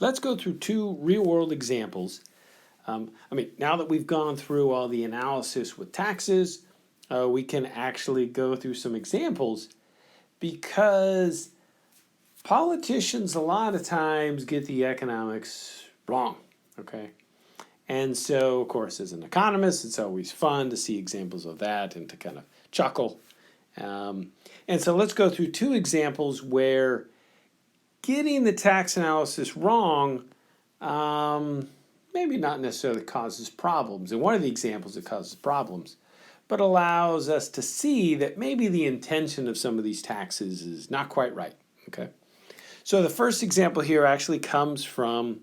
let's go through two real-world examples. Now that we've gone through all the analysis with taxes, we can actually go through some examples because politicians a lot of times get the economics wrong, okay? And so, of course, as an economist, it's always fun to see examples of that and to kind of chuckle. And so let's go through two examples where getting the tax analysis wrong maybe not necessarily causes problems. And one of the examples that causes problems, but allows us to see that maybe the intention of some of these taxes is not quite right, okay? So the first example here actually comes from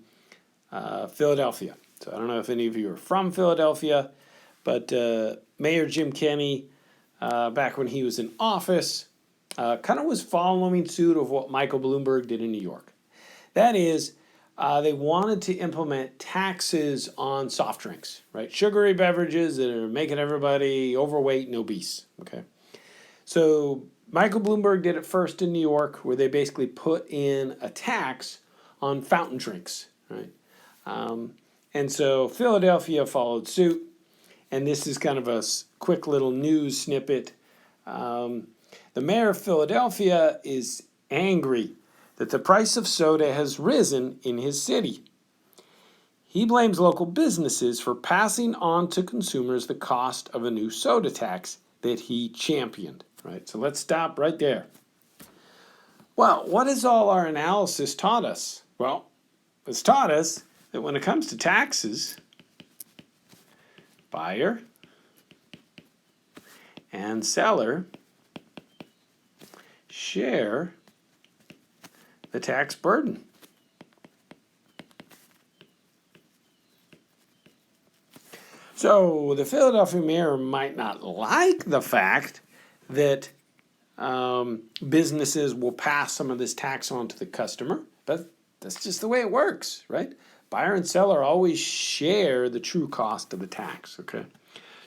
Philadelphia. So I don't know if any of you are from Philadelphia, but Mayor Jim Kenney, back when he was in office, kind of was following suit of what Michael Bloomberg did in New York. That is, they wanted to implement taxes on soft drinks, right? Sugary beverages that are making everybody overweight and obese, okay? So Michael Bloomberg did it first in New York, where they basically put in a tax on fountain drinks, right? And so Philadelphia followed suit, and this is kind of a quick little news snippet. The mayor of Philadelphia is angry that the price of soda has risen in his city. He blames local businesses for passing on to consumers the cost of a new soda tax that he championed. Right? So let's stop right there. Well, what has all our analysis taught us? Well, it's taught us that when it comes to taxes, buyer and seller share the tax burden. So the Philadelphia mayor might not like the fact that businesses will pass some of this tax on to the customer, but that's just the way it works, right? Buyer and seller always share the true cost of the tax, okay?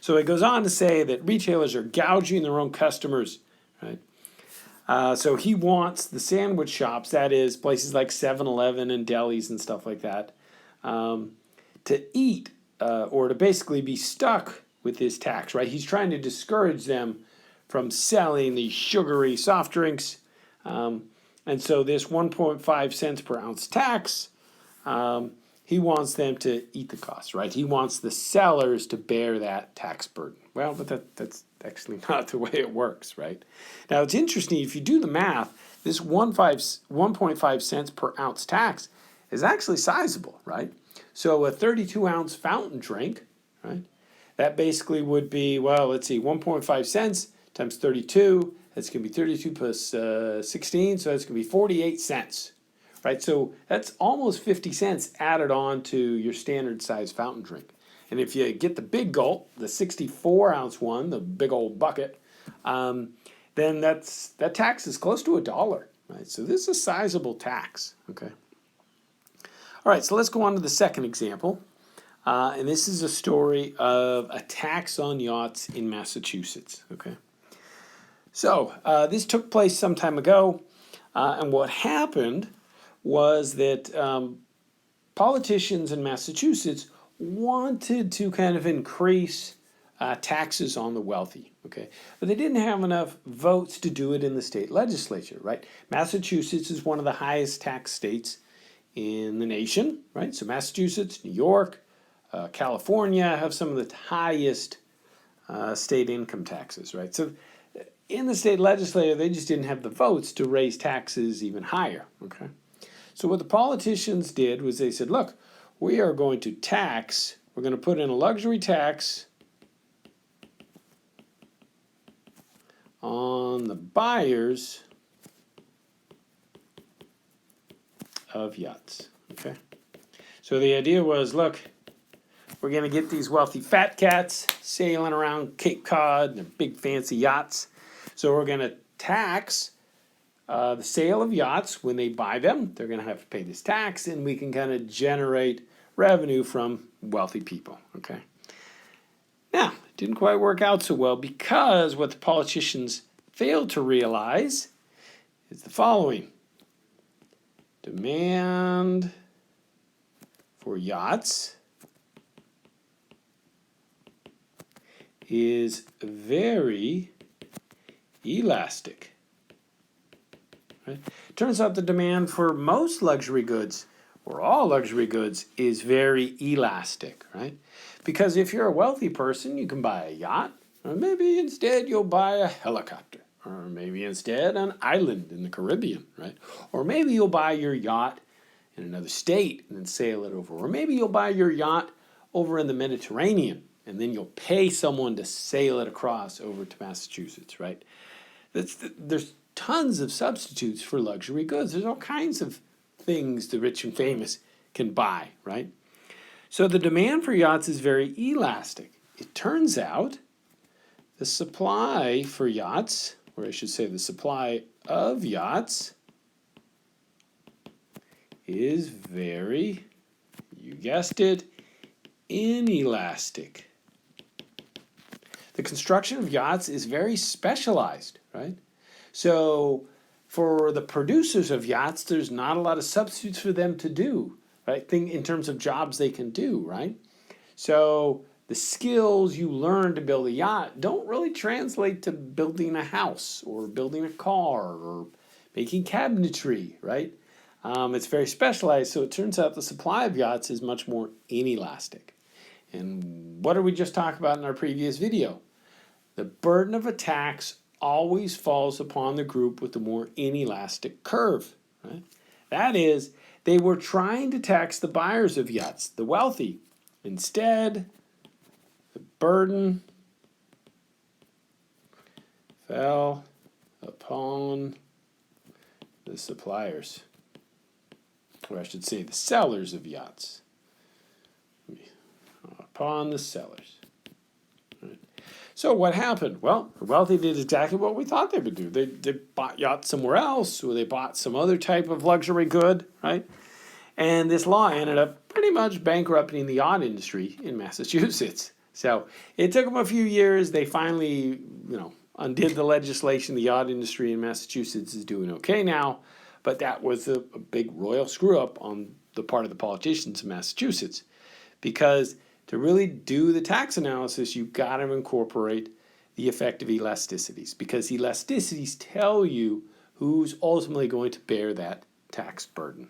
So it goes on to say that retailers are gouging their own customers, right? So he wants the sandwich shops, that is, places like 7-Eleven and delis and stuff like that, to eat or to basically be stuck with this tax, right? He's trying to discourage them from selling these sugary soft drinks. And so this 1.5 cents per ounce tax, he wants them to eat the cost, right? He wants the sellers to bear that tax burden. Well, but that's actually not the way it works, right? Now, it's interesting, if you do the math, this 1.5 cents per ounce tax is actually sizable, right? So a 32-ounce fountain drink, right, that basically would be, well, let's see, 1.5 cents times 32, that's going to be 32 plus 16, so that's going to be 48 cents, right? So that's almost 50 cents added on to your standard size fountain drink. And if you get the big gulp, the 64-ounce one, the big old bucket, then that tax is close to $1, right? So this is a sizable tax, okay? All right, so let's go on to the second example. And this is a story of a tax on yachts in Massachusetts, okay? So this took place some time ago, and what happened was that politicians in Massachusetts wanted to kind of increase taxes on the wealthy, okay? But they didn't have enough votes to do it in the state legislature, right? Massachusetts is one of the highest tax states in the nation, right? So Massachusetts, New York, California have some of the highest state income taxes, right? So in the state legislature, they just didn't have the votes to raise taxes even higher, okay? So what the politicians did was they said, look, we are going to tax, we're going to put in a luxury tax on the buyers of yachts, okay? So the idea was, look, we're going to get these wealthy fat cats sailing around Cape Cod in their big fancy yachts. So we're going to tax the sale of yachts when they buy them. They're going to have to pay this tax, and we can kind of generate revenue from wealthy people, okay? Now, it didn't quite work out so well because what the politicians failed to realize is the following. Demand for yachts is very elastic. Right? Turns out the demand for most luxury goods, or all luxury goods, is very elastic, right? Because if you're a wealthy person, you can buy a yacht, or maybe instead you'll buy a helicopter, or maybe instead an island in the Caribbean, right? Or maybe you'll buy your yacht in another state and then sail it over. Or maybe you'll buy your yacht over in the Mediterranean and then you'll pay someone to sail it across over to Massachusetts, right? There's tons of substitutes for luxury goods. There's all kinds of things the rich and famous can buy, right? So the demand for yachts is very elastic. It turns out the supply for yachts, or I should say the supply of yachts, is very, you guessed it, inelastic. The construction of yachts is very specialized, right? So for the producers of yachts, there's not a lot of substitutes for them to do, right? In terms of jobs they can do, right? So the skills you learn to build a yacht don't really translate to building a house or building a car or making cabinetry, right? It's very specialized, so it turns out the supply of yachts is much more inelastic. And what did we just talk about in our previous video? The burden of a tax always falls upon the group with the more inelastic curve. Right? That is, they were trying to tax the buyers of yachts, the wealthy. Instead, the burden fell upon the suppliers, or I should say the sellers of yachts. Upon the sellers. Right. So what happened? Well, the wealthy did exactly what we thought they would do. They bought yachts somewhere else, or they bought some other type of luxury good, right? And this law ended up pretty much bankrupting the yacht industry in Massachusetts. So it took them a few years. They finally, undid the legislation. The yacht industry in Massachusetts is doing okay now, but that was a big royal screw-up on the part of the politicians in Massachusetts, because to really do the tax analysis, you've got to incorporate the effective elasticities, because elasticities tell you who's ultimately going to bear that tax burden.